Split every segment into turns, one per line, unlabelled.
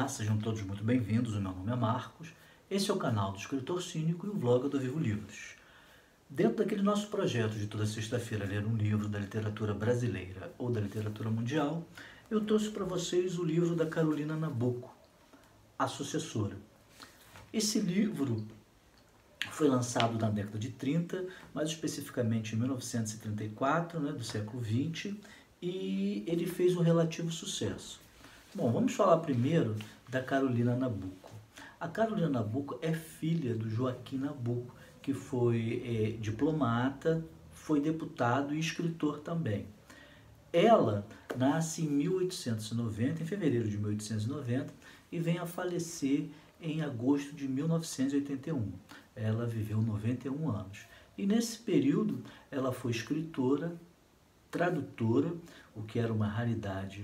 Olá, sejam todos muito bem-vindos. O meu nome é Marcos. Esse é o canal do Escritor Cínico e o blog do Vivo Livros. Dentro daquele nosso projeto de toda sexta-feira ler um livro da literatura brasileira ou da literatura mundial, eu trouxe para vocês o livro da Carolina Nabuco, A Sucessora. Esse livro foi lançado na década de 30, mais especificamente em 1934, do século XX, e ele fez um relativo sucesso. Bom, vamos falar primeiro da Carolina Nabuco. A Carolina Nabuco é filha do Joaquim Nabuco, que foi diplomata, foi deputado e escritor também. Ela nasce em 1890, em fevereiro de 1890, e vem a falecer em agosto de 1981. Ela viveu 91 anos. E nesse período ela foi escritora, tradutora, o que era uma raridade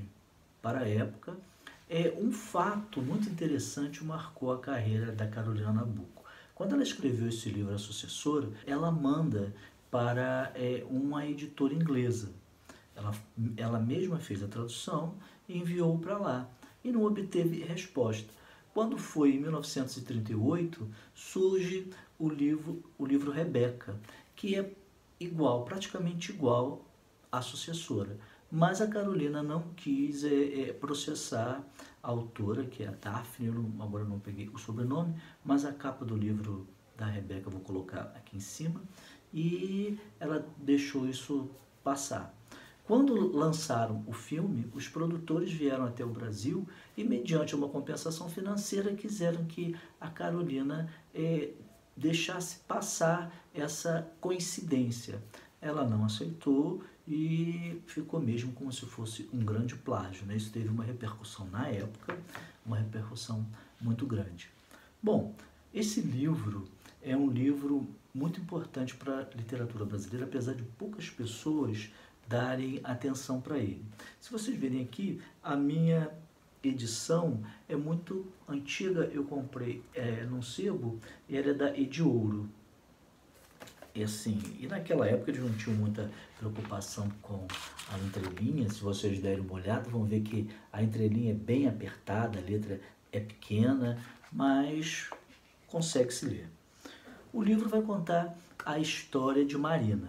para a época. Um fato muito interessante marcou a carreira da Carolina Nabuco. Quando ela escreveu esse livro, A Sucessora, ela manda para uma editora inglesa. Ela mesma fez a tradução e enviou para lá, e não obteve resposta. Quando foi em 1938, surge o livro Rebeca, que é igual, praticamente igual à Sucessora. Mas a Carolina não quis processar a autora, que é a Daphne, agora não peguei o sobrenome, mas a capa do livro da Rebeca eu vou colocar aqui em cima, e ela deixou isso passar. Quando lançaram o filme, os produtores vieram até o Brasil e, mediante uma compensação financeira, quiseram que a Carolina deixasse passar essa coincidência. Ela não aceitou e ficou mesmo como se fosse um grande plágio. Isso teve uma repercussão na época, uma repercussão muito grande. Bom, esse livro é um livro muito importante para a literatura brasileira, apesar de poucas pessoas darem atenção para ele. Se vocês verem aqui, a minha edição é muito antiga, eu comprei num sebo, e ela é da Ediouro. E naquela época eles não tinham muita preocupação com a entrelinha. Se vocês derem uma olhada, vão ver que a entrelinha é bem apertada, a letra é pequena, mas consegue-se ler. O livro vai contar a história de Marina.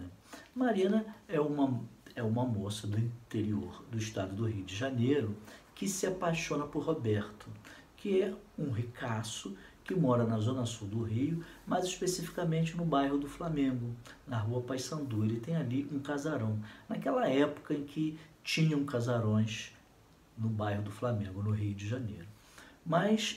Marina é uma moça do interior do estado do Rio de Janeiro que se apaixona por Roberto, que é um ricaço que mora na zona sul do Rio, mais especificamente no bairro do Flamengo, na rua Paissandu. Ele tem ali um casarão, naquela época em que tinham casarões no bairro do Flamengo, no Rio de Janeiro.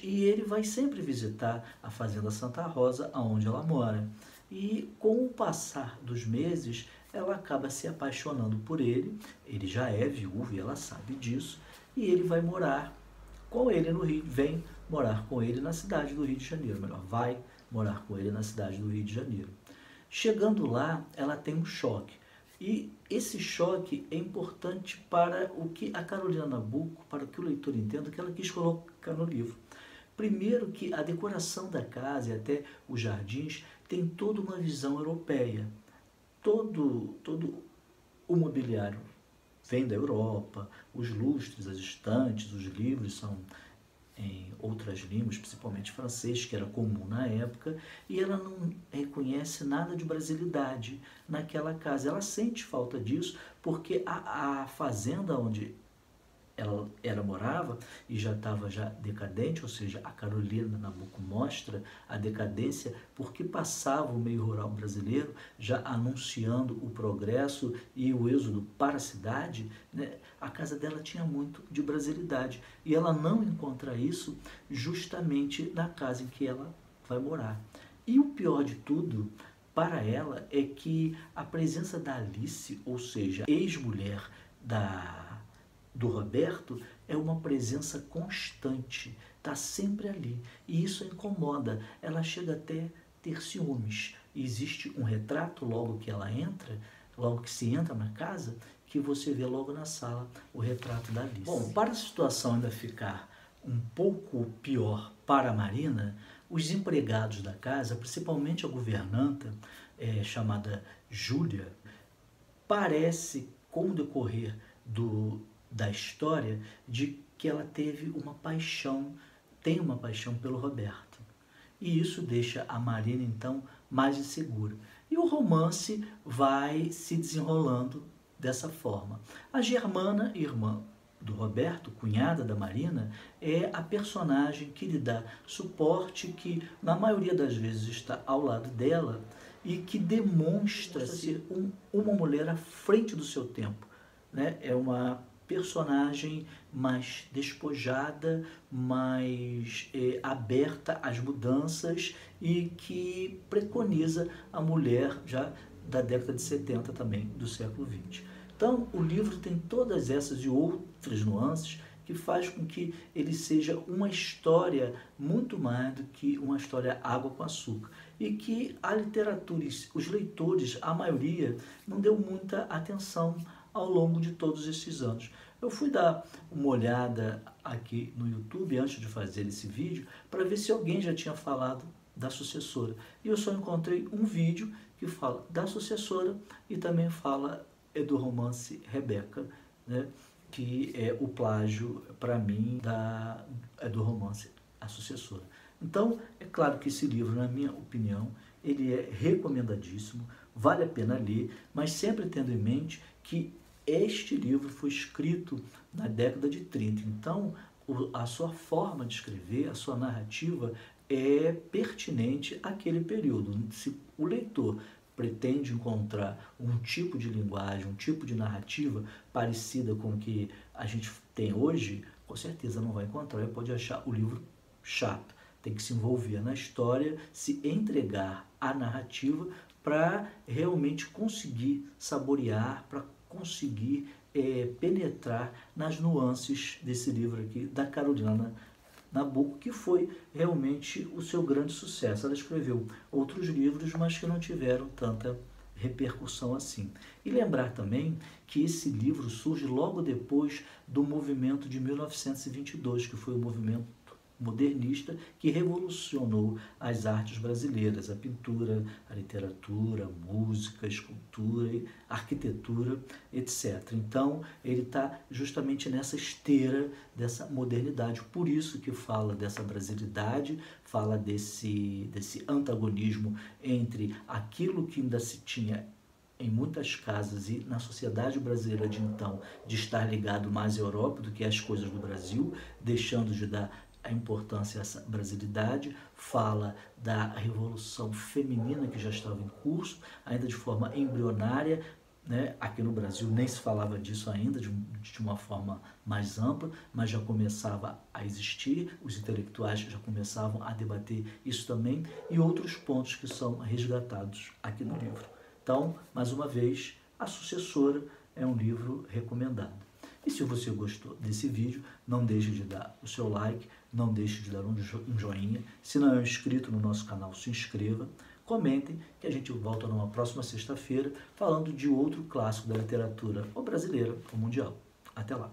E ele vai sempre visitar a Fazenda Santa Rosa, onde ela mora. E com o passar dos meses, ela acaba se apaixonando por ele. Ele já é viúvo e ela sabe disso. E ele vai morar com ele no Rio, vem morar com ele na cidade do Rio de Janeiro. Vai morar com ele na cidade do Rio de Janeiro. Chegando lá, ela tem um choque. E esse choque é importante para o que a Carolina Nabuco, para que o leitor entenda, que ela quis colocar no livro. Primeiro, que a decoração da casa e até os jardins tem toda uma visão europeia. Todo o mobiliário vem da Europa, os lustres, as estantes, os livros são em outras línguas, principalmente francês, que era comum na época, e ela não reconhece nada de brasilidade naquela casa. Ela sente falta disso porque a fazenda onde ela morava e já estava decadente, ou seja, a Carolina Nabuco mostra a decadência porque passava o meio rural brasileiro já anunciando o progresso e o êxodo para a cidade. A casa dela tinha muito de brasilidade e ela não encontra isso justamente na casa em que ela vai morar. E o pior de tudo para ela é que a presença da Alice, ou seja, ex-mulher do Roberto, é uma presença constante, está sempre ali, e isso a incomoda. Ela chega até ter ciúmes. Existe um retrato logo que se entra na casa, que você vê logo na sala o retrato da Alice. Bom, para a situação ainda ficar um pouco pior para a Marina, os empregados da casa, principalmente a governanta, chamada Júlia, parece, com o decorrer da história, de que ela teve uma paixão tem uma paixão pelo Roberto. E isso deixa a Marina, então, mais insegura. E o romance vai se desenrolando dessa forma. A Germana, irmã do Roberto, cunhada da Marina, é a personagem que lhe dá suporte, que na maioria das vezes está ao lado dela e que demonstra ser uma mulher à frente do seu tempo, né? É uma personagem mais despojada, mais aberta às mudanças e que preconiza a mulher já da década de 70 também, do século XX. Então, o livro tem todas essas e outras nuances que faz com que ele seja uma história muito mais do que uma história água com açúcar. E que a literatura, os leitores, a maioria, não deu muita atenção ao longo de todos esses anos. Eu fui dar uma olhada aqui no YouTube, antes de fazer esse vídeo, para ver se alguém já tinha falado da Sucessora. E eu só encontrei um vídeo que fala da Sucessora e também fala do romance Rebeca, né, que é o plágio, para mim, do romance A Sucessora. Então, é claro que esse livro, na minha opinião, ele é recomendadíssimo, vale a pena ler, mas sempre tendo em mente que este livro foi escrito na década de 30. Então, a sua forma de escrever, a sua narrativa é pertinente àquele período. Se o leitor pretende encontrar um tipo de linguagem, um tipo de narrativa parecida com o que a gente tem hoje, com certeza não vai encontrar e pode achar o livro chato. Tem que se envolver na história, se entregar à narrativa para realmente conseguir saborear, para conseguir penetrar nas nuances desse livro aqui, da Carolina Nabuco, que foi realmente o seu grande sucesso. Ela escreveu outros livros, mas que não tiveram tanta repercussão assim. E lembrar também que esse livro surge logo depois do movimento de 1922, que foi o movimento modernista que revolucionou as artes brasileiras, a pintura, a literatura, a música, a escultura, a arquitetura, etc. Então, ele está justamente nessa esteira dessa modernidade, por isso que fala dessa brasilidade, fala desse antagonismo entre aquilo que ainda se tinha em muitas casas e na sociedade brasileira de então, de estar ligado mais à Europa do que às coisas do Brasil, deixando de dar a importância a essa brasilidade, fala da revolução feminina que já estava em curso, ainda de forma embrionária, né? Aqui no Brasil nem se falava disso ainda, de uma forma mais ampla, mas já começava a existir, os intelectuais já começavam a debater isso também, e outros pontos que são resgatados aqui no livro. Então, mais uma vez, A Sucessora é um livro recomendado. E se você gostou desse vídeo, não deixe de dar o seu like, não deixe de dar um joinha. Se não é inscrito no nosso canal, se inscreva. Comentem que a gente volta numa próxima sexta-feira falando de outro clássico da literatura, ou brasileira ou mundial. Até lá!